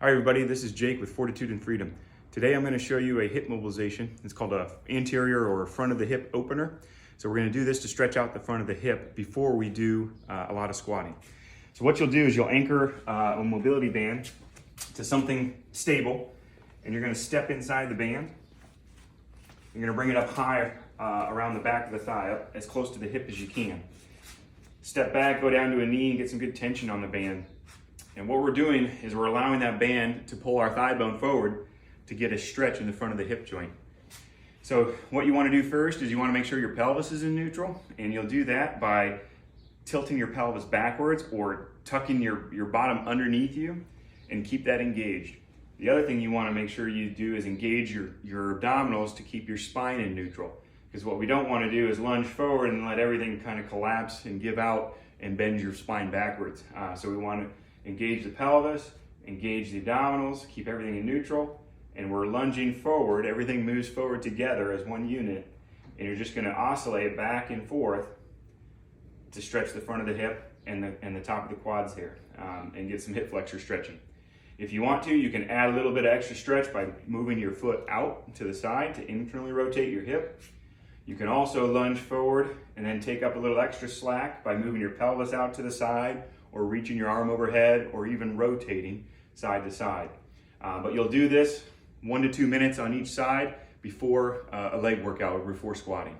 Hi everybody, this is Jake with Fortitude and Freedom. Today I'm going to show you a hip mobilization. It's called a anterior or front of the hip opener. So we're going to do this to stretch out the front of the hip before we do a lot of squatting. So what you'll do is you'll anchor a mobility band to something stable, and you're going to step inside the band. You're going to bring it up high around the back of the thigh, up as close to the hip as you can. Step back, go down to a knee and get some good tension on the band. And what we're doing is we're allowing that band to pull our thigh bone forward to get a stretch in the front of the hip joint. So what you want to do first is you want to make sure your pelvis is in neutral, and you'll do that by tilting your pelvis backwards or tucking your bottom underneath you and keep that engaged. The other thing you want to make sure you do is engage your abdominals to keep your spine in neutral, because what we don't want to do is lunge forward and let everything kind of collapse and give out and bend your spine backwards. So we want to engage the pelvis, engage the abdominals, keep everything in neutral, and we're lunging forward. Everything moves forward together as one unit, and you're just going to oscillate back and forth to stretch the front of the hip and the top of the quads here, and get some hip flexor stretching. If you want to, you can add a little bit of extra stretch by moving your foot out to the side to internally rotate your hip. You can also lunge forward and then take up a little extra slack by moving your pelvis out to the side, or reaching your arm overhead, or even rotating side to side. But you'll do this 1 to 2 minutes on each side before a leg workout or before squatting.